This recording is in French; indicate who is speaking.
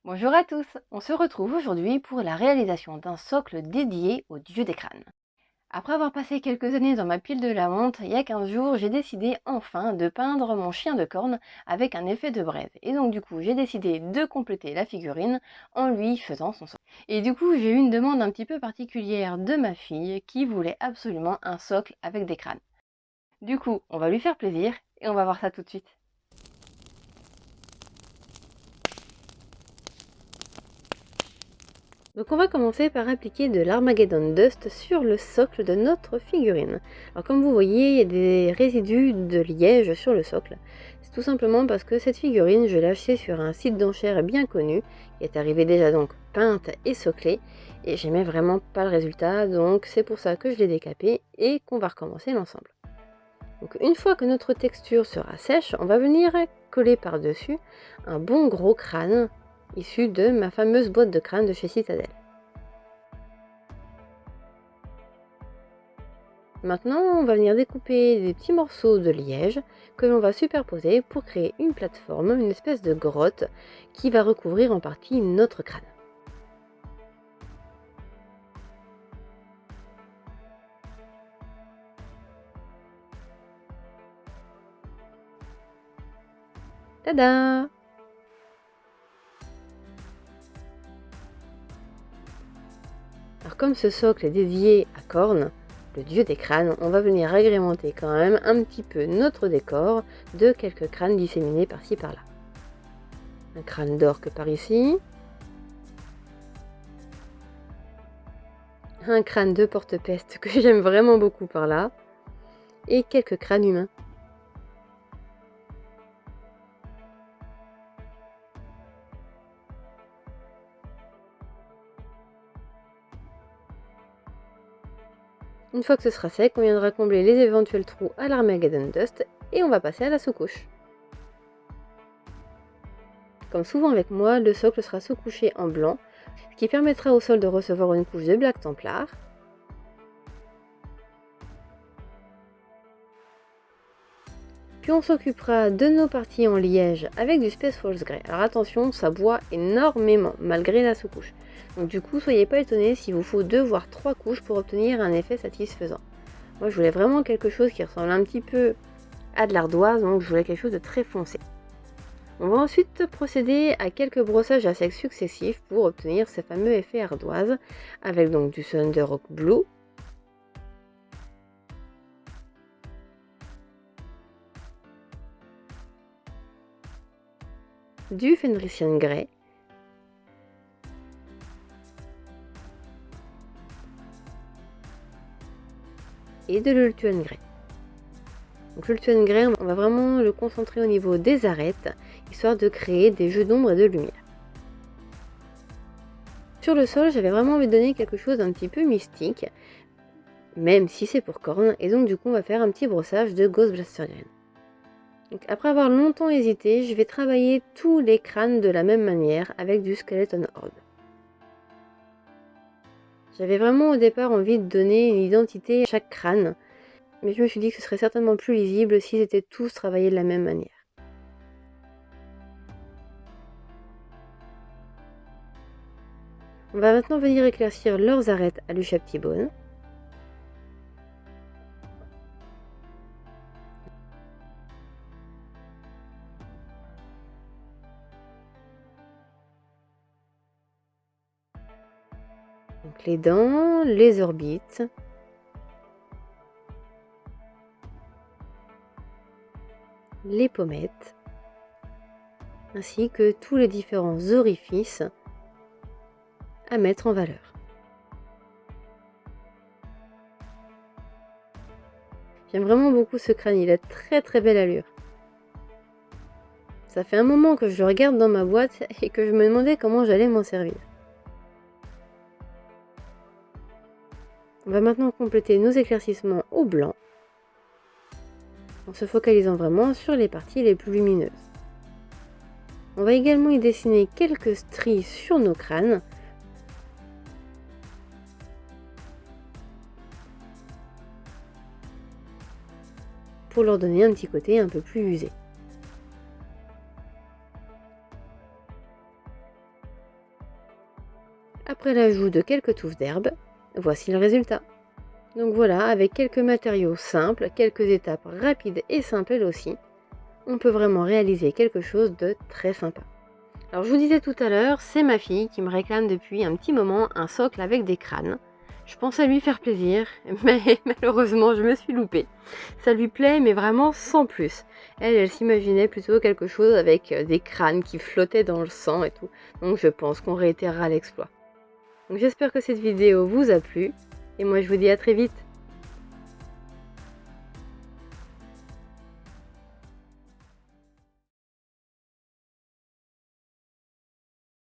Speaker 1: Bonjour à tous, on se retrouve aujourd'hui pour la réalisation d'un socle dédié au dieu des crânes. Après avoir passé quelques années dans ma pile de la honte, il y a 15 jours, j'ai décidé enfin de peindre mon chien de corne avec un effet de braise. Et donc du coup, j'ai décidé de compléter la figurine en lui faisant son socle. Et du coup, j'ai eu une demande un petit peu particulière de ma fille qui voulait absolument un socle avec des crânes. Du coup, on va lui faire plaisir et on va voir ça tout de suite. Donc on va commencer par appliquer de l'Armageddon Dust sur le socle de notre figurine. Alors comme vous voyez, il y a des résidus de liège sur le socle. C'est tout simplement parce que cette figurine, je l'ai achetée sur un site d'enchères bien connu, qui est arrivé déjà donc peinte et soclée, et j'aimais vraiment pas le résultat, donc c'est pour ça que je l'ai décapée et qu'on va recommencer l'ensemble. Donc une fois que notre texture sera sèche, on va venir coller par-dessus un bon gros crâne issu de ma fameuse boîte de crâne de chez Citadel. Maintenant, on va venir découper des petits morceaux de liège que l'on va superposer pour créer une plateforme, une espèce de grotte qui va recouvrir en partie notre crâne. Tada! Alors comme ce socle est dédié à Corne, le dieu des crânes, on va venir agrémenter quand même un petit peu notre décor de quelques crânes disséminés par-ci par-là. Un crâne d'orque par ici, un crâne de porte-peste que j'aime vraiment beaucoup par là, et quelques crânes humains. Une fois que ce sera sec, on viendra combler les éventuels trous à l'Armageddon Dust et on va passer à la sous-couche. Comme souvent avec moi, le socle sera sous-couché en blanc, ce qui permettra au sol de recevoir une couche de Black Templar. Puis on s'occupera de nos parties en liège avec du Space Force Grey. Alors attention, ça boit énormément malgré la sous-couche. Donc du coup, soyez pas étonnés s'il vous faut 2 voire 3 couches pour obtenir un effet satisfaisant. Moi, je voulais vraiment quelque chose qui ressemble un petit peu à de l'ardoise, donc je voulais quelque chose de très foncé. On va ensuite procéder à quelques brossages à sec successifs pour obtenir ce fameux effet ardoise, avec donc du Thunder Rock Blue, du Fenrisian Grey, et de l'Ultuan Grey. Donc l'Ultuan Grey, on va vraiment le concentrer au niveau des arêtes, histoire de créer des jeux d'ombre et de lumière. Sur le sol, j'avais vraiment envie de donner quelque chose d'un petit peu mystique, même si c'est pour cornes, et donc du coup on va faire un petit brossage de Ghost Blaster Green. Donc, après avoir longtemps hésité, je vais travailler tous les crânes de la même manière avec du Skeleton Orb. J'avais vraiment au départ envie de donner une identité à chaque crâne, mais je me suis dit que ce serait certainement plus lisible s'ils étaient tous travaillés de la même manière. On va maintenant venir éclaircir leurs arêtes à l'Ushaptibone. Donc les dents, les orbites, les pommettes, ainsi que tous les différents orifices à mettre en valeur. J'aime vraiment beaucoup ce crâne, il a très belle allure. Ça fait un moment que je le regarde dans ma boîte et que je me demandais comment j'allais m'en servir. On va maintenant compléter nos éclaircissements au blanc, en se focalisant vraiment sur les parties les plus lumineuses. On va également y dessiner quelques stries sur nos crânes, pour leur donner un petit côté un peu plus usé. Après l'ajout de quelques touffes d'herbe, voici le résultat. Donc voilà, avec quelques matériaux simples, quelques étapes rapides et simples elles aussi, on peut vraiment réaliser quelque chose de très sympa. Alors je vous disais tout à l'heure, c'est ma fille qui me réclame depuis un petit moment un socle avec des crânes. Je pense à lui faire plaisir, mais malheureusement je me suis loupée. Ça lui plaît, mais vraiment sans plus. Elle s'imaginait plutôt quelque chose avec des crânes qui flottaient dans le sang et tout. Donc je pense qu'on réitérera l'exploit. Donc j'espère que cette vidéo vous a plu, et moi je vous dis à très vite.